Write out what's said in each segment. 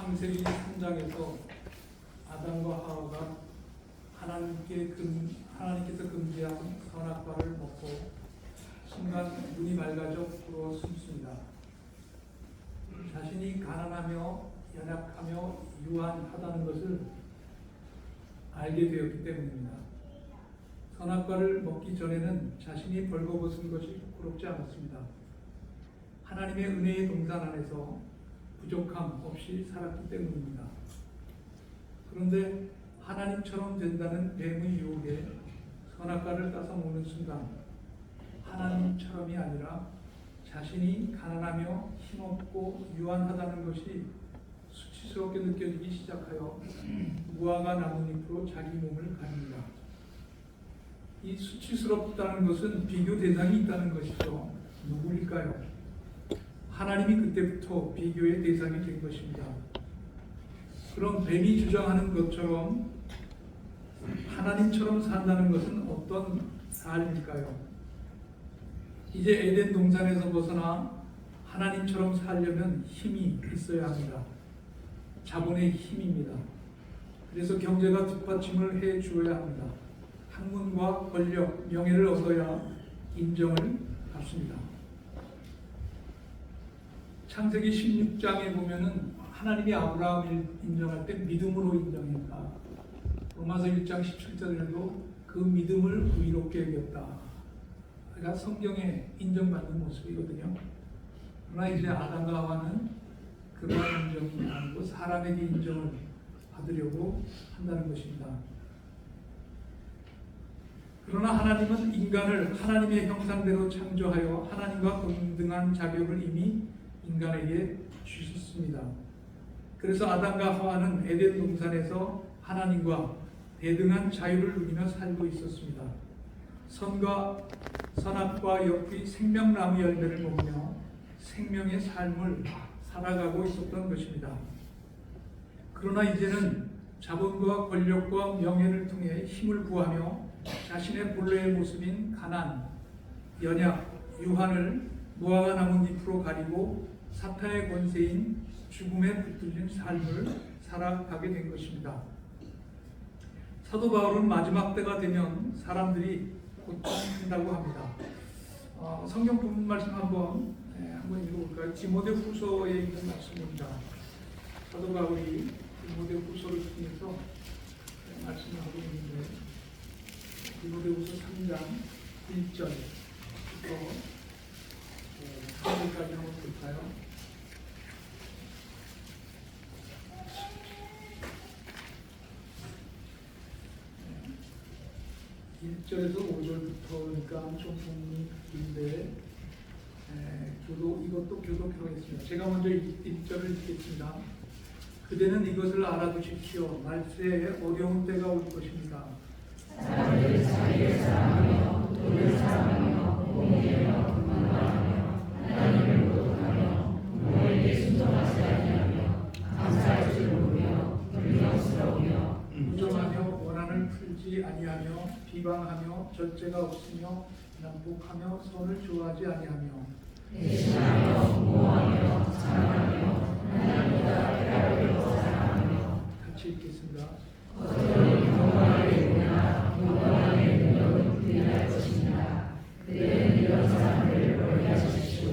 창세기 3장에서 아담과 하와가 하나님께서 금지한 선악과를 먹고 순간 눈이 밝아져 부러워 숨습니다. 자신이 가난하며 연약하며 유한하다는 것을 알게 되었기 때문입니다. 선악과를 먹기 전에는 자신이 벌거벗은 것이 부끄럽지 않았습니다. 하나님의 은혜의 동산 안에서 부족함 없이 살았기 때문입니다. 그런데 하나님처럼 된다는 뱀의 유혹에 선악과를 따서 먹는 순간 하나님처럼이 아니라 자신이 가난하며 힘없고 유한하다는 것이 수치스럽게 느껴지기 시작하여 무화과 나뭇잎으로 자기 몸을 가립니다. 이 수치스럽다는 것은 비교 대상이 있다는 것이죠. 누구일까요? 하나님이 그때부터 비교의 대상이 된 것입니다. 그럼 뱀이 주장하는 것처럼 하나님처럼 산다는 것은 어떤 삶일까요? 이제 에덴 동산에서 벗어나 하나님처럼 살려면 힘이 있어야 합니다. 자본의 힘입니다. 그래서 경제가 뒷받침을 해 주어야 합니다. 학문과 권력, 명예를 얻어야 인정을 받습니다. 창세기 16장에 보면은 하나님이 아브라함을 인정할 때 믿음으로 인정했다. 로마서 1장 17절에도 그 믿음을 의롭게 여겼다. 그러니까 성경에 인정받는 모습이거든요. 그러나 이제 아담과 하와는 그러한 인정이 아니고 사람에게 인정을 받으려고 한다는 것입니다. 그러나 하나님은 인간을 하나님의 형상대로 창조하여 하나님과 동등한 자격을 이미 인간에게 주셨습니다. 그래서 아담과 하와는 에덴 동산에서 하나님과 대등한 자유를 누리며 살고 있었습니다. 선과 선악과 옆의 생명나무 열매를 먹으며 생명의 삶을 살아가고 있었던 것입니다. 그러나 이제는 자본과 권력과 명예를 통해 힘을 구하며 자신의 본래의 모습인 가난, 연약, 유한을 무화과 나뭇잎으로 가리고 사탄의 권세인 죽음에 붙들린 삶을 살아가게 된 것입니다. 사도 바울은 마지막 때가 되면 사람들이 고통한다고 합니다. 성경 부분 말씀 한번 읽어볼까요? 디모데후서에 있는 말씀입니다. 사도 바울이 디모데후서를 통해서 말씀을 하고 있는데 디모데후서 3장 1절부터 3절까지 한번 볼까요? 1절에서 5절부터니까 좀 긴데 이것도 교독해로 했습니다. 제가 먼저 1절을 읽겠습니다. 그대는 이것을 알아두십시오. 말세에 어려운 때가 올 것입니다. 사람들이 자기를 사랑하며 돈을 사랑하며 공의하며 분만하며 하나님을 모독하며 부모에게 순종하지 아니하며 감사할 줄 모르며 불명스러우며 부정하며 원한을 풀지 아니하며 비방하며 절제가 없으며 난폭하며 선을 좋아하지 아니하며 배신하며 공모하며 자랑하며 하나님보다 배를 더 사랑하며 같이 읽겠습니다. 겉으로는 경건하게 보이나 경건함의 능력은 부인할 것입니다. 그대는 이런 사람들을 멀리하십시오.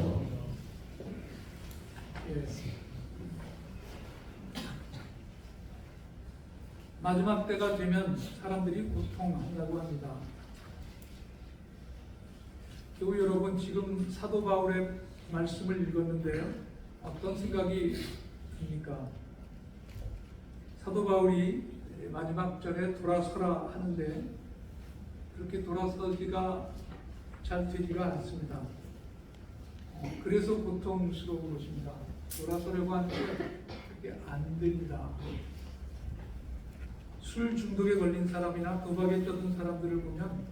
마지막 때가 되면 사람들이 고통한다고 합니다. 교우 여러분, 지금 사도 바울의 말씀을 읽었는데요. 어떤 생각이 듭니까? 사도 바울이 마지막 절에 돌아서라 하는데 그렇게 돌아서기가 잘 되지가 않습니다. 그래서 고통스러운 것입니다. 돌아서려고 하는데 그게 안 됩니다. 술 중독에 걸린 사람이나 도박에 젖은 사람들을 보면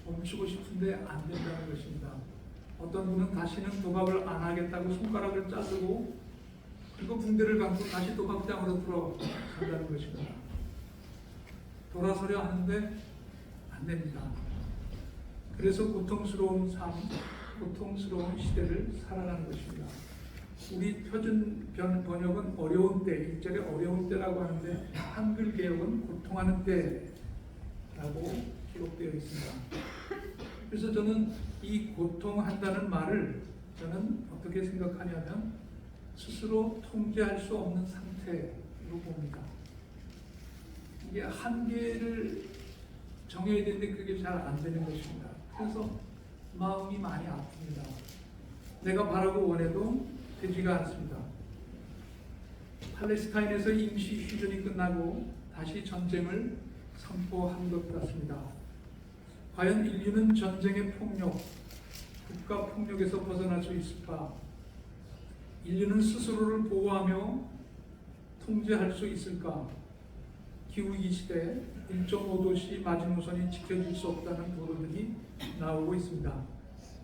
멈추고 싶은데 안 된다는 것입니다. 어떤 분은 다시는 도박을 안 하겠다고 손가락을 자르고 그리고 붕대를 감고 다시 도박장으로 들어간다는 것입니다. 돌아서려 하는데 안 됩니다. 그래서 고통스러운 삶, 고통스러운 시대를 살아가는 것입니다. 우리 표준 번역은 어려운 때, 일절에 어려운 때라고 하는데 한글 개혁은 고통하는 때라고 기록되어 있습니다. 그래서 저는 이 고통한다는 말을 저는 어떻게 생각하냐면 스스로 통제할 수 없는 상태로 봅니다. 이게 한계를 정해야 되는데 그게 잘 안 되는 것입니다. 그래서 마음이 많이 아픕니다. 내가 바라고 원해도 되지가 않습니다. 팔레스타인에서 임시 휴전이 끝나고 다시 전쟁을 선포한 것 같습니다. 과연 인류는 전쟁의 폭력, 국가 폭력에서 벗어날 수 있을까? 인류는 스스로를 보호하며 통제할 수 있을까? 기후위기 시대 1.5도씨 마지노선이 지켜질 수 없다는 보도들이 나오고 있습니다.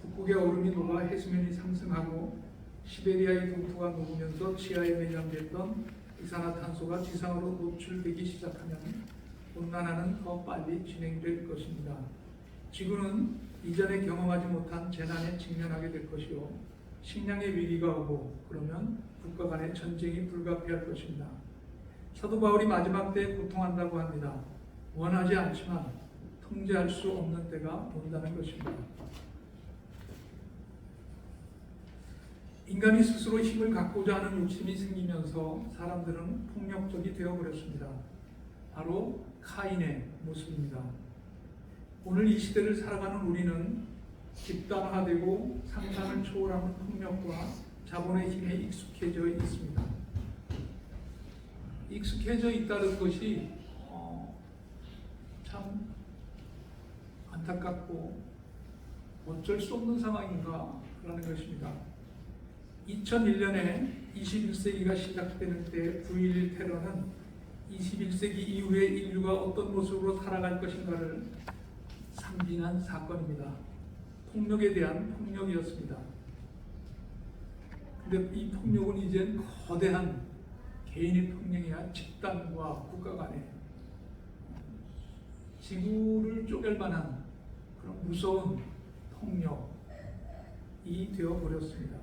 북극의 얼음이 녹아 해수면이 상승하고 시베리아의 동토가 녹으면서 지하에 내장됐던 이산화탄소가 지상으로 노출되기 시작하면 온난화는 더 빨리 진행될 것입니다. 지구는 이전에 경험하지 못한 재난에 직면하게 될 것이요, 식량의 위기가 오고 그러면 국가 간의 전쟁이 불가피할 것입니다. 사도 바울이 마지막 때에 고통한다고 합니다. 원하지 않지만 통제할 수 없는 때가 온다는 것입니다. 인간이 스스로 힘을 갖고자 하는 욕심이 생기면서 사람들은 폭력적이 되어버렸습니다. 바로 카인의 모습입니다. 오늘 이 시대를 살아가는 우리는 집단화되고 상상을 초월하는 폭력과 자본의 힘에 익숙해져 있습니다. 익숙해져 있다는 것이 참 안타깝고 어쩔 수 없는 상황인가라는 것입니다. 2001년에 21세기가 시작되는 때 9.11 테러는 21세기 이후에 인류가 어떤 모습으로 살아갈 것인가를 상징한 사건입니다. 폭력에 대한 폭력이었습니다. 그런데 이 폭력은 이젠 거대한 개인의 폭력이 아니라 집단과 국가 간의 지구를 쪼갤 만한 그런 무서운 폭력이 되어버렸습니다.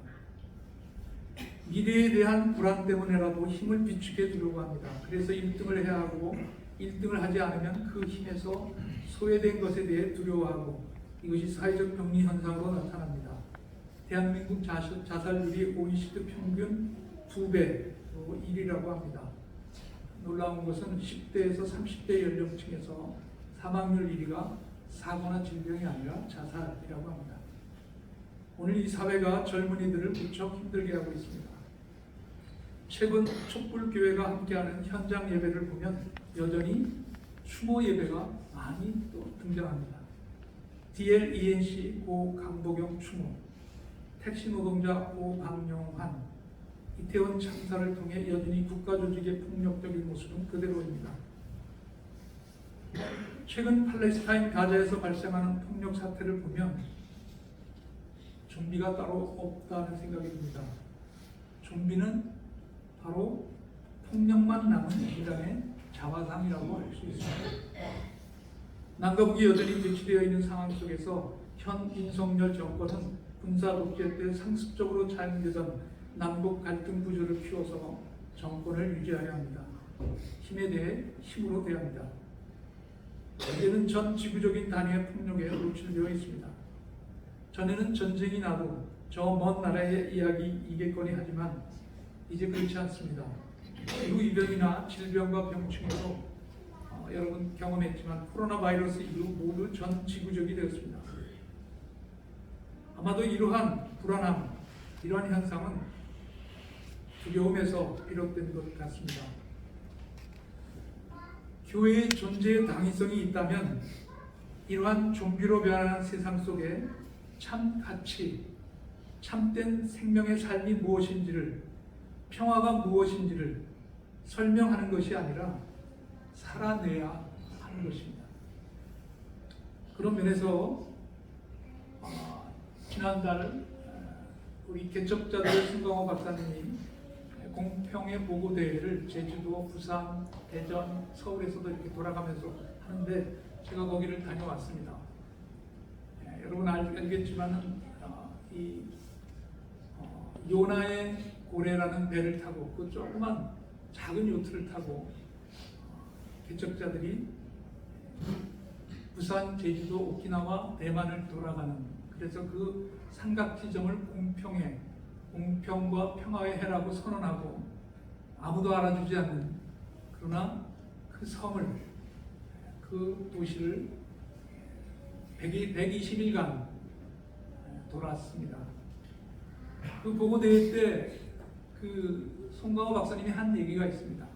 미래에 대한 불안 때문에라도 힘을 비추게 두려고 합니다. 그래서 1등을 해야 하고 1등을 하지 않으면 그 힘에서 소외된 것에 대해 두려워하고 이것이 사회적 병리 현상으로 나타납니다. 대한민국 자살률이 OECD 평균 2배로 1위라고 합니다. 놀라운 것은 10대에서 30대 연령층에서 사망률 1위가 사고나 질병이 아니라 자살이라고 합니다. 오늘 이 사회가 젊은이들을 무척 힘들게 하고 있습니다. 최근 촛불교회가 함께하는 현장 예배를 보면 여전히 추모 예배가 많이 또 등장합니다. DLENC 고 강보경 추모, 택시 노동자 고 박용환, 이태원 참사를 통해 여전히 국가 조직의 폭력적인 모습은 그대로입니다. 최근 팔레스타인 가자에서 발생하는 폭력 사태를 보면 좀비가 따로 없다는 생각이 듭니다. 좀비는 바로 폭력만 남은 인간의 자화상이라고 할 수 있습니다. 남과 북이 여전히 배치되어 있는 상황 속에서 현 윤석열 정권은 군사 독재 때 상습적으로 자행되던 남북 갈등 구조를 키워서 정권을 유지하려 합니다. 힘에 대해 힘으로 대합니다. 이제는 전 지구적인 단위의 폭력에 노출되어 있습니다. 전에는 전쟁이 나도 저 먼 나라의 이야기이겠거니 하지만 이제 그렇지 않습니다. 기후이변이나 질병과 병충해도 여러분 경험했지만 코로나 바이러스 이후 모두 전 지구적이 되었습니다. 아마도 이러한 불안함, 이러한 현상은 두려움에서 비롯된 것 같습니다. 교회의 존재의 당위성이 있다면 이러한 좀비로 변하는 세상 속에 참 가치, 참된 생명의 삶이 무엇인지를, 평화가 무엇인지를 설명하는 것이 아니라 살아내야 하는 것입니다. 그런 면에서 지난달 우리 개척자들 승광호 박사님이 공평의 보고대회를 제주도, 부산, 대전, 서울에서도 이렇게 돌아가면서 하는데 제가 거기를 다녀왔습니다. 여러분 알겠지만 이 요나의 고래라는 배를 타고 그 조그만 작은 요트를 타고 개척자들이 부산, 제주도, 오키나와, 대만을 돌아가는, 그래서 그 삼각지점을 공평과 평화의 해라고 선언하고 아무도 알아주지 않는, 그러나 그 섬을, 그 도시를 120일간 돌았습니다. 그 보고대회 때 그 송강호 박사님이 한 얘기가 있습니다.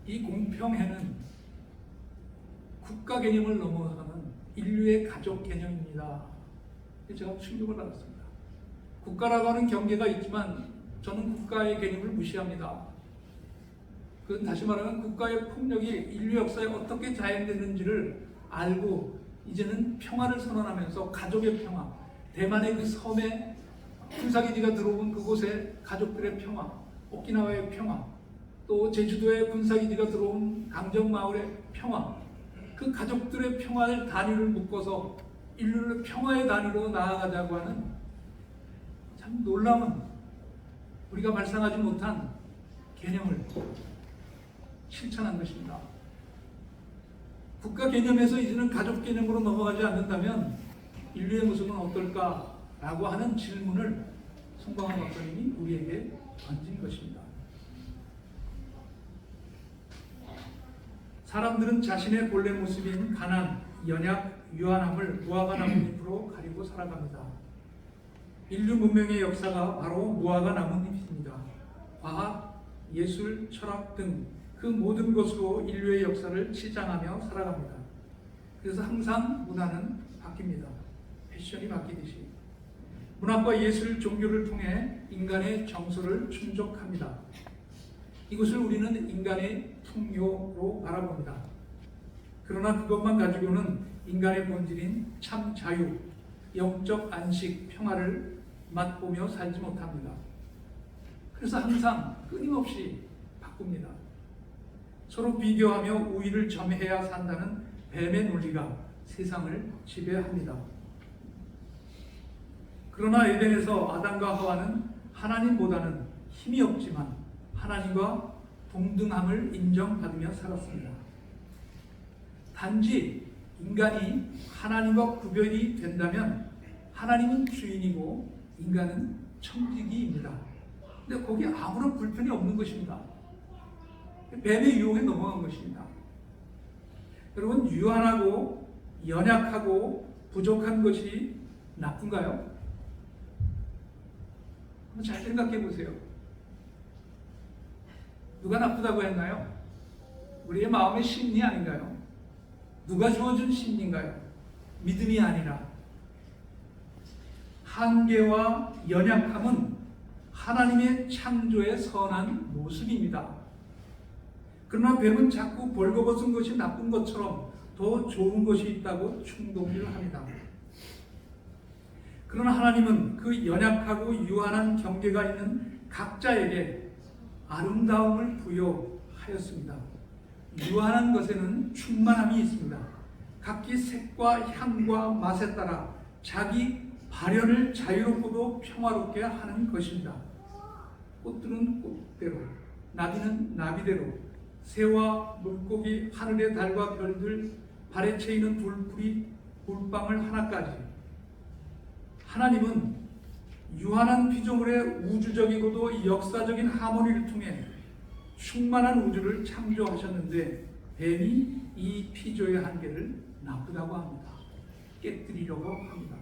이 공평해는 국가 개념을 넘어서는 인류의 가족 개념입니다. 제가 충격을 받았습니다. 국가라고 하는 경계가 있지만 저는 국가의 개념을 무시합니다. 그건 다시 말하면 국가의 폭력이 인류 역사에 어떻게 자행되는지를 알고 이제는 평화를 선언하면서 가족의 평화, 대만의 그 섬에 군사기지가 들어온 그곳의 가족들의 평화, 오키나와의 평화, 또 제주도에 군사기지가 들어온 강정마을의 평화, 그 가족들의 평화의 단위를 묶어서 인류를 평화의 단위로 나아가자고 하는 참 놀라운, 우리가 발상하지 못한 개념을 실천한 것입니다. 국가 개념에서 이제는 가족 개념으로 넘어가지 않는다면 인류의 모습은 어떨까라고 하는 질문을 송강호 박사님이 우리에게 던진 것입니다. 사람들은 자신의 본래 모습인 가난, 연약, 유한함을 무화과 나뭇잎으로 가리고 살아갑니다. 인류 문명의 역사가 바로 무화과 나뭇잎입니다. 과학, 예술, 철학 등 그 모든 것으로 인류의 역사를 치장하며 살아갑니다. 그래서 항상 문화는 바뀝니다. 패션이 바뀌듯이 문학과 예술, 종교를 통해 인간의 정서를 충족합니다. 이것을 우리는 인간의 풍요로 바라봅니다. 그러나 그것만 가지고는 인간의 본질인 참 자유, 영적 안식, 평화를 맛보며 살지 못합니다. 그래서 항상 끊임없이 바꿉니다. 서로 비교하며 우위를 점해야 산다는 뱀의 논리가 세상을 지배합니다. 그러나 에덴에서 아담과 하와는 하나님보다는 힘이 없지만 하나님과 동등함을 인정받으며 살았습니다. 단지 인간이 하나님과 구별이 된다면 하나님은 주인이고 인간은 청지기입니다. 근데 거기에 아무런 불편이 없는 것입니다. 뱀의 유혹에 넘어간 것입니다. 여러분, 유한하고 연약하고 부족한 것이 나쁜가요? 한번 잘 생각해 보세요. 누가 나쁘다고 했나요? 우리의 마음의 심리 아닌가요? 누가 주어준 심리인가요? 믿음이 아니라. 한계와 연약함은 하나님의 창조의 선한 모습입니다. 그러나 뱀은 자꾸 벌거벗은 것이 나쁜 것처럼 더 좋은 것이 있다고 충동을 합니다. 그러나 하나님은 그 연약하고 유한한 경계가 있는 각자에게 아름다움을 부여하였습니다. 유한한 것에는 충만함이 있습니다. 각기 색과 향과 맛에 따라 자기 발현을 자유롭고도 평화롭게 하는 것입니다. 꽃들은 꽃대로, 나비는 나비대로, 새와 물고기, 하늘의 달과 별들, 발에 채이는 불풀이, 물방울 하나까지. 하나님은 유한한 피조물의 우주적이고도 역사적인 하모니를 통해 충만한 우주를 창조하셨는데 뱀이 이 피조의 한계를 나쁘다고 합니다. 깨뜨리려고 합니다.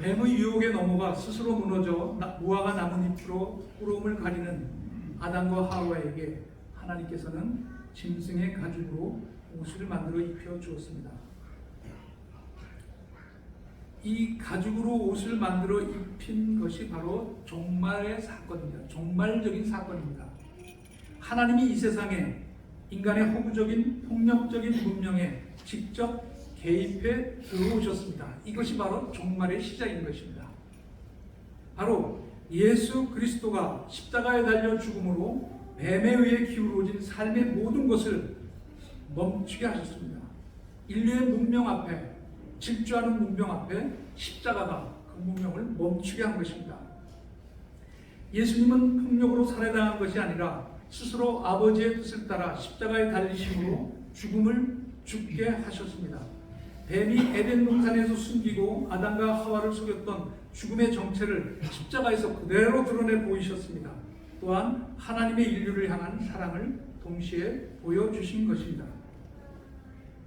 뱀의 유혹에 넘어가 스스로 무너져 무화과 나뭇잎으로 꾸러움을 가리는 아담과 하와에게 하나님께서는 짐승의 가죽으로 옷을 만들어 입혀 주었습니다. 이 가죽으로 옷을 만들어 입힌 것이 바로 종말의 사건입니다. 종말적인 사건입니다. 하나님이 이 세상에 인간의 허구적인 폭력적인 문명에 직접 개입해 들어오셨습니다. 이것이 바로 종말의 시작인 것입니다. 바로 예수 그리스도가 십자가에 달려 죽음으로 뱀에 의해 기울어진 삶의 모든 것을 멈추게 하셨습니다. 인류의 문명 앞에 질주하는 문명 앞에 십자가가 그 문명을 멈추게 한 것입니다. 예수님은 폭력으로 살해당한 것이 아니라 스스로 아버지의 뜻을 따라 십자가에 달리심으로 죽음을 죽게 하셨습니다. 뱀이 에덴 동산에서 숨기고 아담과 하와를 속였던 죽음의 정체를 십자가에서 그대로 드러내 보이셨습니다. 또한 하나님의 인류를 향한 사랑을 동시에 보여주신 것입니다.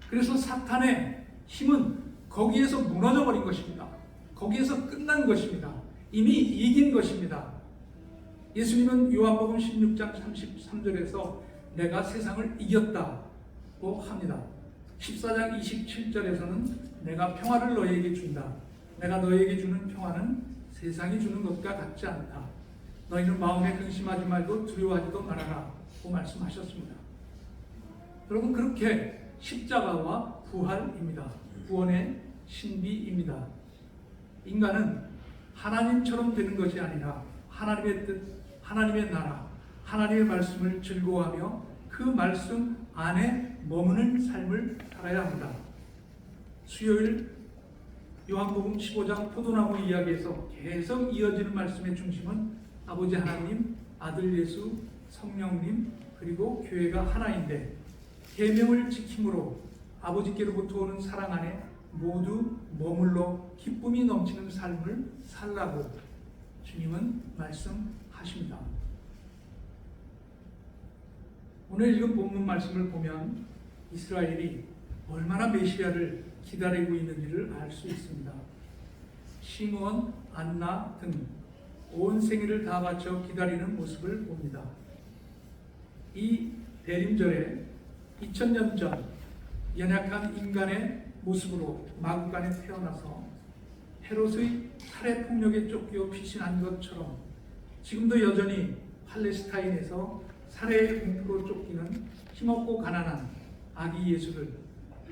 그래서 사탄의 힘은 거기에서 무너져 버린 것입니다. 거기에서 끝난 것입니다. 이미 이긴 것입니다. 예수님은 요한복음 16장 33절에서 내가 세상을 이겼다고 합니다. 14장 27절에서는 내가 평화를 너희에게 준다. 내가 너희에게 주는 평화는 세상이 주는 것과 같지 않다. 너희는 마음에 근심하지 말고 두려워하지도 말아라. 고 말씀하셨습니다. 여러분, 그렇게 십자가와 부활입니다. 구원의 신비입니다. 인간은 하나님처럼 되는 것이 아니라 하나님의 뜻, 하나님의 나라, 하나님의 말씀을 즐거워하며 그 말씀 안에 머무는 삶을 살아야 합니다. 수요일 요한복음 15장 포도나무 이야기에서 계속 이어지는 말씀의 중심은 아버지 하나님, 아들 예수, 성령님, 그리고 교회가 하나인데 계명을 지킴으로 아버지께로부터 오는 사랑 안에 모두 머물러 기쁨이 넘치는 삶을 살라고 주님은 말씀하십니다. 오늘 읽은 본문 말씀을 보면 이스라엘이 얼마나 메시아를 기다리고 있는지를 알 수 있습니다. 시므온, 안나 등 온 생애를 다 바쳐 기다리는 모습을 봅니다. 이 대림절에 2000년 전 연약한 인간의 모습으로 마구간에 태어나서 헤롯의 살해 폭력에 쫓겨 피신한 것처럼 지금도 여전히 팔레스타인에서 살해의 공포로 쫓기는 힘없고 가난한 아기 예수를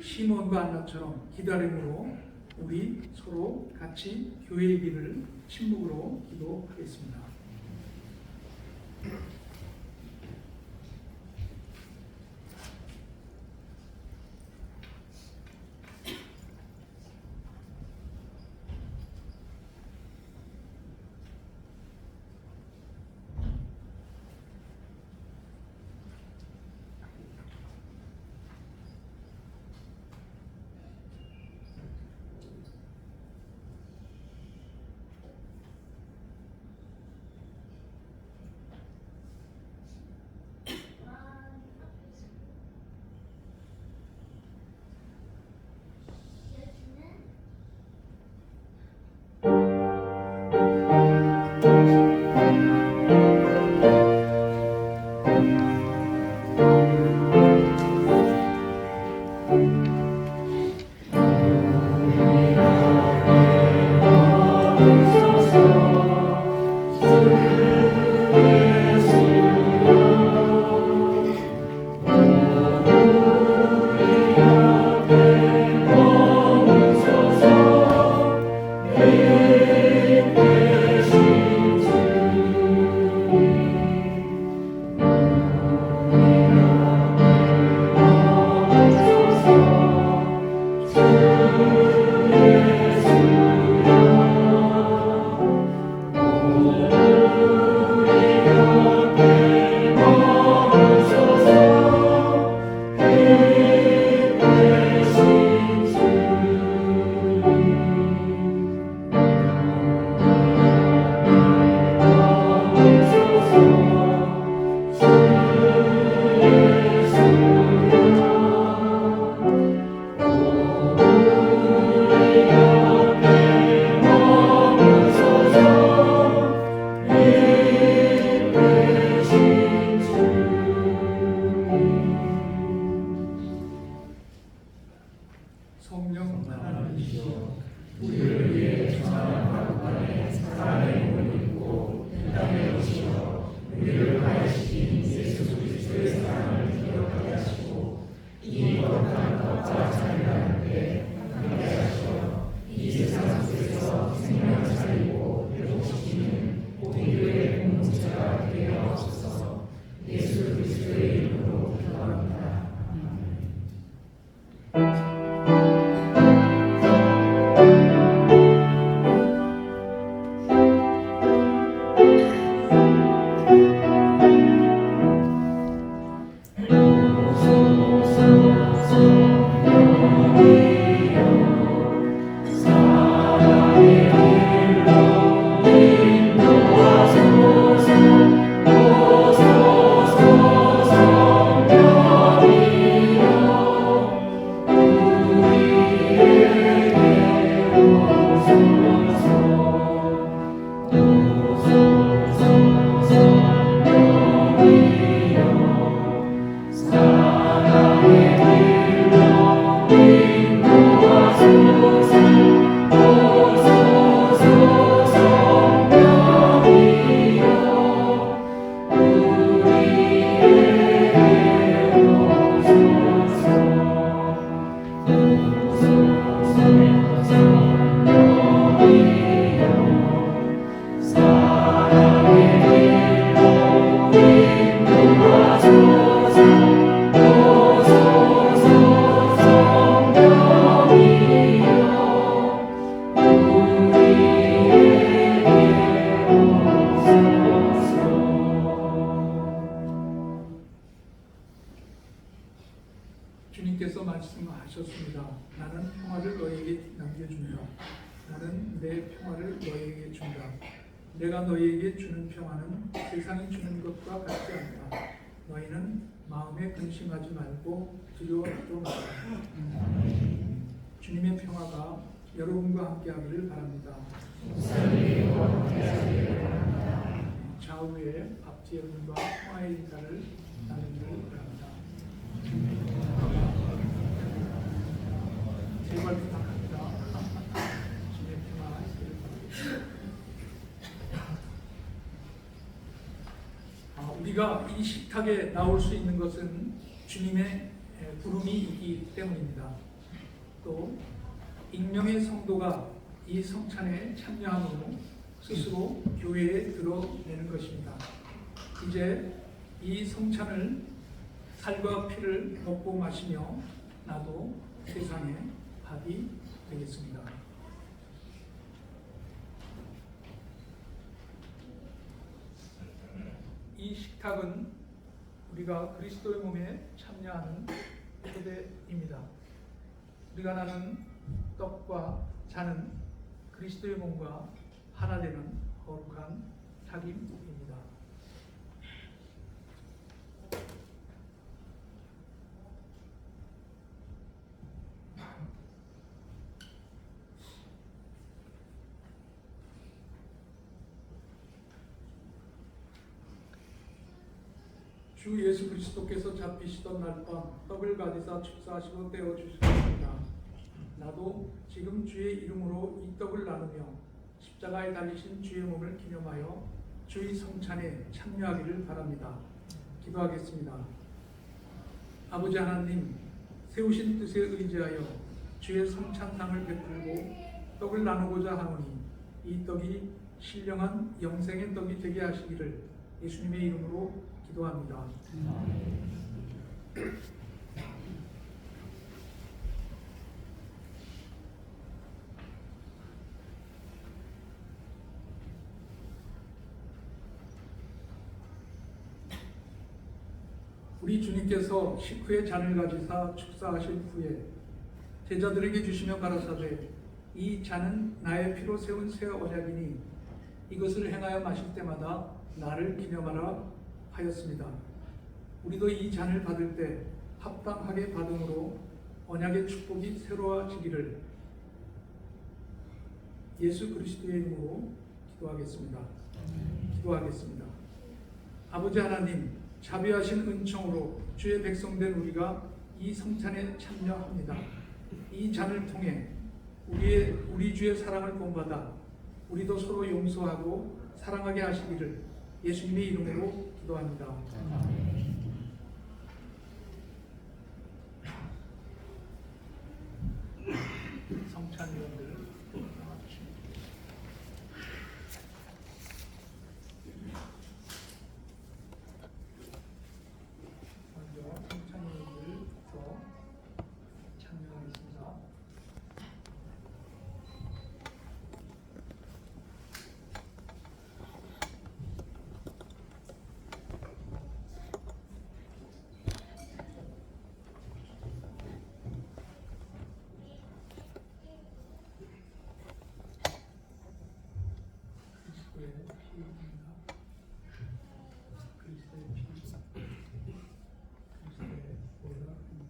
시몬과 안나처럼 기다림으로 우리 서로 같이 교회의 길을 침묵으로 기도하겠습니다. 내 평화를 너희에게 준다. 내가 너희에게 주는 평화는 세상이 주는 것과 같지 않다. 너희는 마음에 근심하지 말고 두려워하지도 말라. 주님의 평화가 여러분과 함께하기를 바랍니다. 좌우에 앞뒤 여러분과 평화의 인사를 나누기를 바랍니다. 제발 부탁합니다. 주님의 평화가 있기를 바랍니다. 우리가 이 식탁에 나올 수 있는 것은 주님의 부름이 있기 때문입니다. 또 익명의 성도가 이 성찬에 참여함으로 스스로 교회에 드러내는 것입니다. 이제 이 성찬을 살과 피를 먹고 마시며 나도 세상의 밥이 되겠습니다. 이 식탁은 우리가 그리스도의 몸에 참여하는 초대입니다. 우리가 나눈 떡과 잔은 그리스도의 몸과 하나 되는 거룩한 탁임입니다. 주 예수 그리스도께서 잡히시던 날 밤 떡을 가지사 축사하시고 떼어 주셨습니다. 나도 지금 주의 이름으로 이 떡을 나누며 십자가에 달리신 주의 몸을 기념하여 주의 성찬에 참여하기를 바랍니다. 기도하겠습니다. 아버지 하나님, 세우신 뜻에 의지하여 주의 성찬상을 베풀고 떡을 나누고자 하노니 이 떡이 신령한 영생의 떡이 되게 하시기를 예수님의 이름으로 기도합니다. 우리 주님께서 식후에 잔을 가지사 축사하신 후에 제자들에게 주시며 가라사대 이 잔은 나의 피로 세운 새 언약이니 이것을 행하여 마실 때마다 나를 기념하라 하였습니다. 우리도 이 잔을 받을 때 합당하게 받음으로 언약의 축복이 새로워지기를 예수 그리스도의 이름으로 기도하겠습니다. 기도하겠습니다. 아버지 하나님, 자비하신 은총으로 주의 백성된 우리가 이 성찬에 참여합니다. 이 잔을 통해 우리 주의 사랑을 본받아 우리도 서로 용서하고 사랑하게 하시기를 예수님의 이름으로 기도합니다. 성찬위원들 나와주십니다. 먼저 성찬위원들부터 참여하겠습니다. 그리스도의 피, 그리스도의 보혈입니다.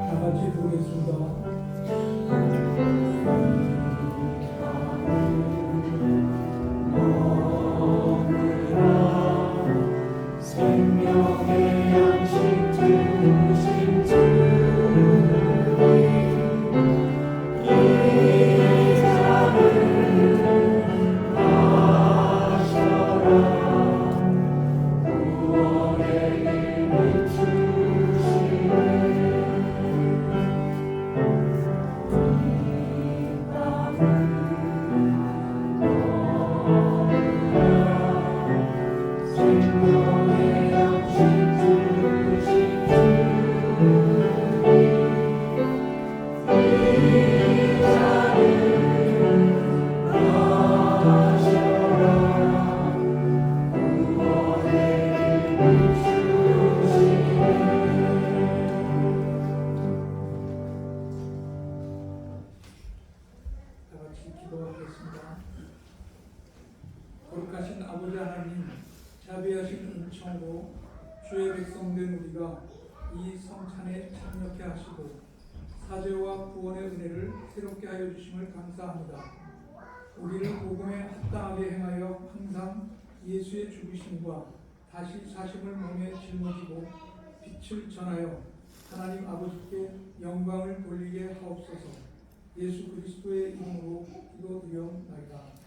다 같이 부르겠습니다. 생명의 양식 주신 주님 이 자를 마셔라 구원의 길 비추시네 이 밤을 먹으라 생명의 양식 주신 주님 이 자를 마셔라 구원의 길 비추시네 다 같이 기도하겠습니다. 거룩하신 아버지 하나님, 자비하신 은총으로 주의 백성된 우리가 이 성찬에 참여케 하시고 사죄와 구원의 은혜를 새롭게 하여 주심을 감사합니다. 우리를 복음에 합당하게 행하여 항상 예수의 죽으심과 다시 사심을 몸에 짊어지고 빛을 전하여 하나님 아버지께 영광을 돌리게 하옵소서. 예수 그리스도의 이름으로 기도드리옵나이다.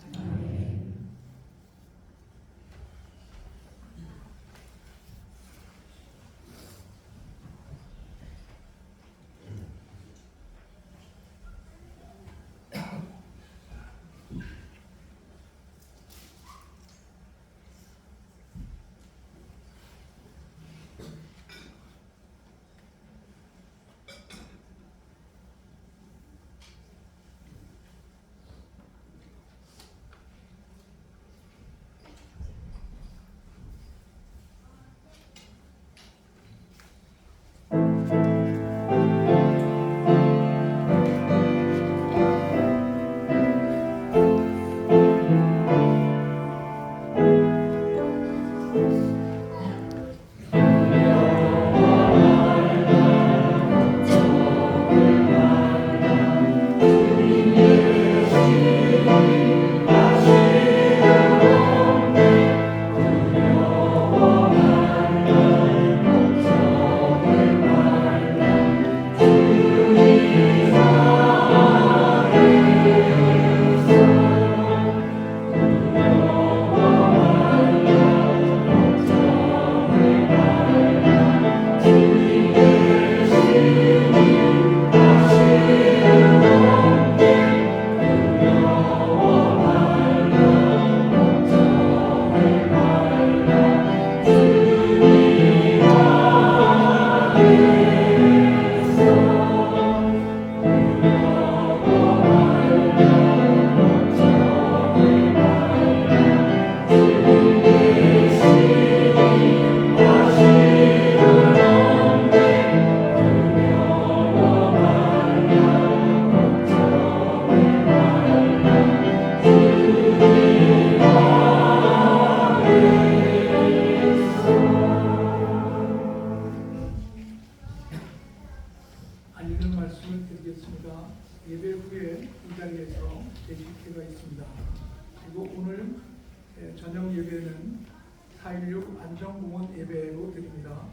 안정공원 예배로 드립니다.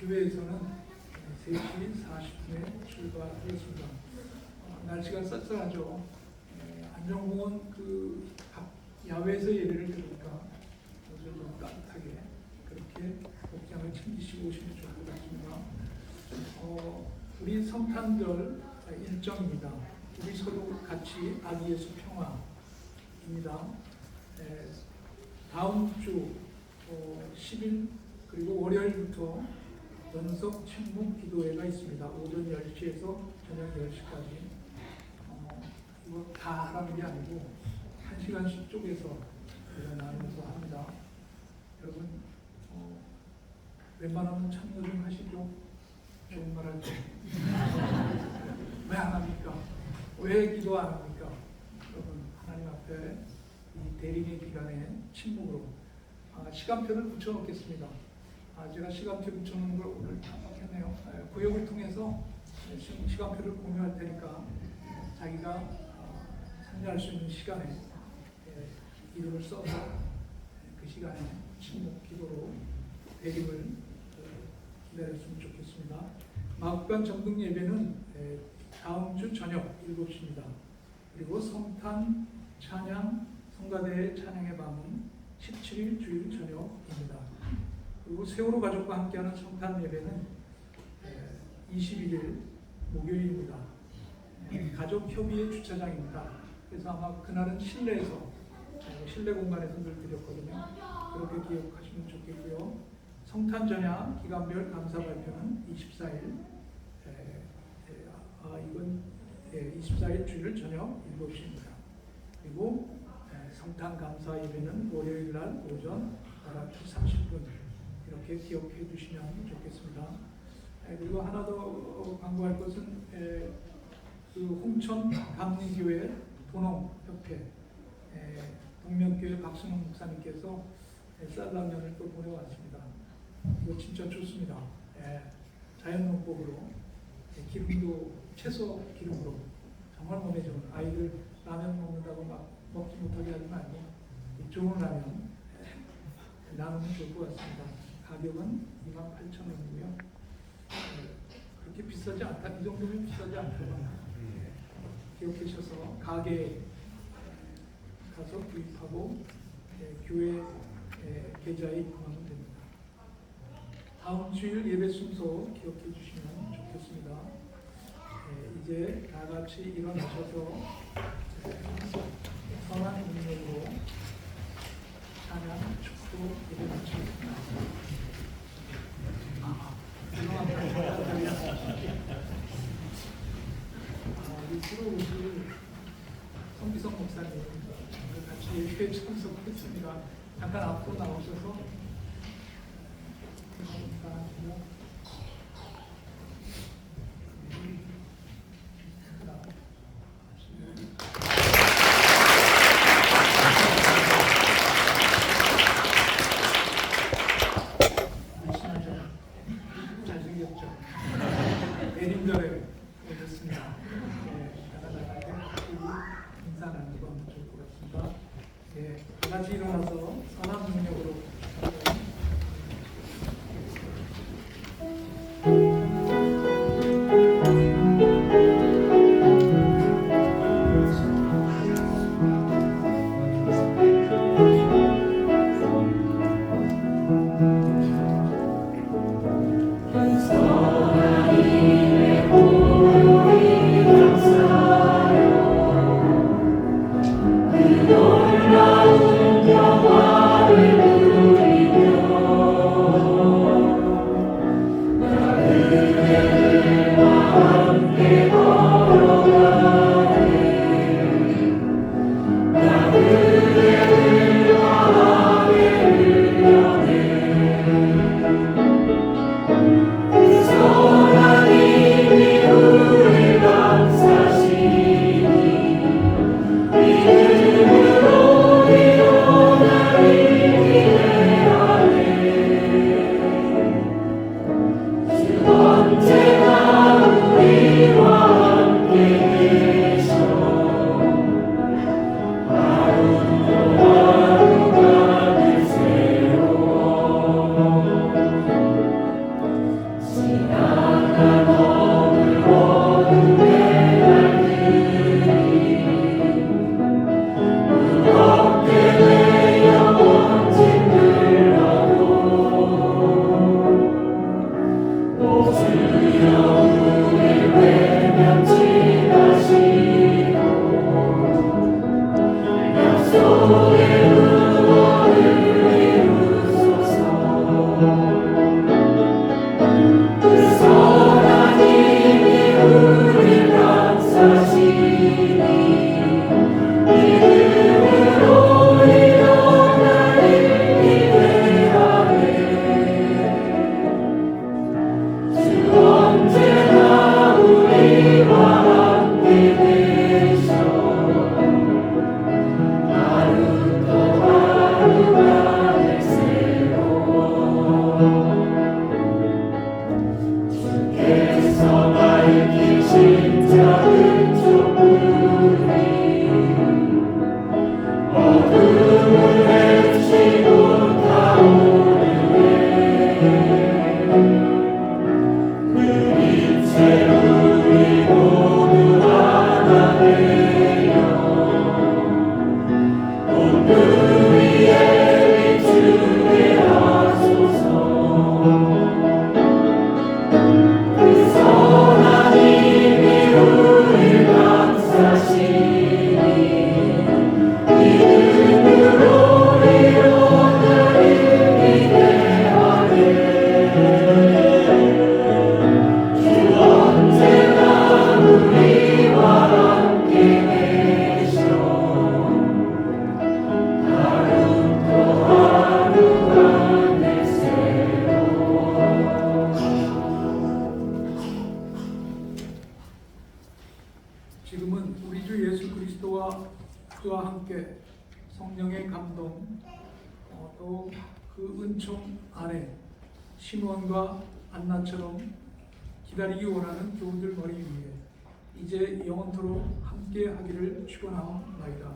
교회에서는 3시 40분에 출발하겠습니다. 날씨가 쌀쌀하죠. 안정공원 그 야외에서 예배를 드리니까 오늘 좀 따뜻하게 그렇게 복장을 챙기시고 오시면 좋을 것 같습니다. 우리 성탄절 일정입니다. 우리 서로 같이 아기 예수 평화입니다. 다음 주 10일 그리고 월요일부터 연속 친목 기도회가 있습니다. 오전 10시에서 저녁 10시까지. 이거 다 하라는 게 아니고 1시간씩 쪼개서 나누면서 합니다. 여러분 웬만하면 참여 좀 하시죠. 좋은 말 할 때. 왜 안 합니까? 왜 기도 안 합니까? 여러분 하나님 앞에 이 대림의 기간에 침묵으로 시간표를 붙여놓겠습니다. 제가 시간표 붙여놓은 걸 오늘 깜빡했네요. 구역을 통해서 시간표를 공유할 테니까 자기가 참여할 수 있는 시간에 이름을 써서 그 시간에 침묵 기도로 대림을 기다렸으면 좋겠습니다. 마국간 정등 예배는 다음 주 저녁 7시입니다. 그리고 성탄 찬양 성가대 찬양의 밤은 17일 주일 저녁입니다. 그리고 세월호 가족과 함께하는 성탄 예배는 21일 목요일입니다. 가족협의회 주차장입니다. 그래서 아마 그날은 실내에서 실내 공간에서 늘 드렸거든요. 그렇게 기억하시면 좋겠고요. 성탄 전야 기간별 감사 발표는 24일 이건 24일 주일 저녁 7시입니다. 그리고 성탄 감사 예배는 월요일 날 오전 11시 30분 이렇게 기억해 주시면 좋겠습니다. 그리고 하나 더 광고할 것은 그 홍천 감리교회 도농협회 동명교회 박순홍 목사님께서 쌀라면을 또 보내왔습니다. 이거 진짜 좋습니다. 자연농법으로 기름도 채소 기름으로 정말 몸에 좋은 아이들 라면 먹는다고 막 먹지 못하게 하지 말고 좋은 라면 나누면 좋을 것 같습니다. 가격은 28,000원이고요. 그렇게 비싸지 않다. 이 정도면 비싸지 않다고 기억하셔서 가게에 가서 구입하고 교회 계좌에 입금하면 됩니다. 다음 주일 예배 순서 기억해 주시면 좋겠습니다. 이제 다 같이 일어나셔서 선한 능력으로 찬양 축도 예배 마치겠습니다. 우리 들어오실 성기성 목사님 같이 예배에 참석했습니다. 잠깐 앞으로 나오셔서 잘생겼죠? 내림절에 오셨습니다. 인사 나누고 하면 좋을 것 같습니다. 다 같이 일어나서 선한 능력으로 선한 이름으로 함께 성령의 감동 또 그 은총 아래 시몬과 안나처럼 기다리기 원하는 교우들 머리 위에 이제 영원토록 함께 하기를 축원하옵나이다.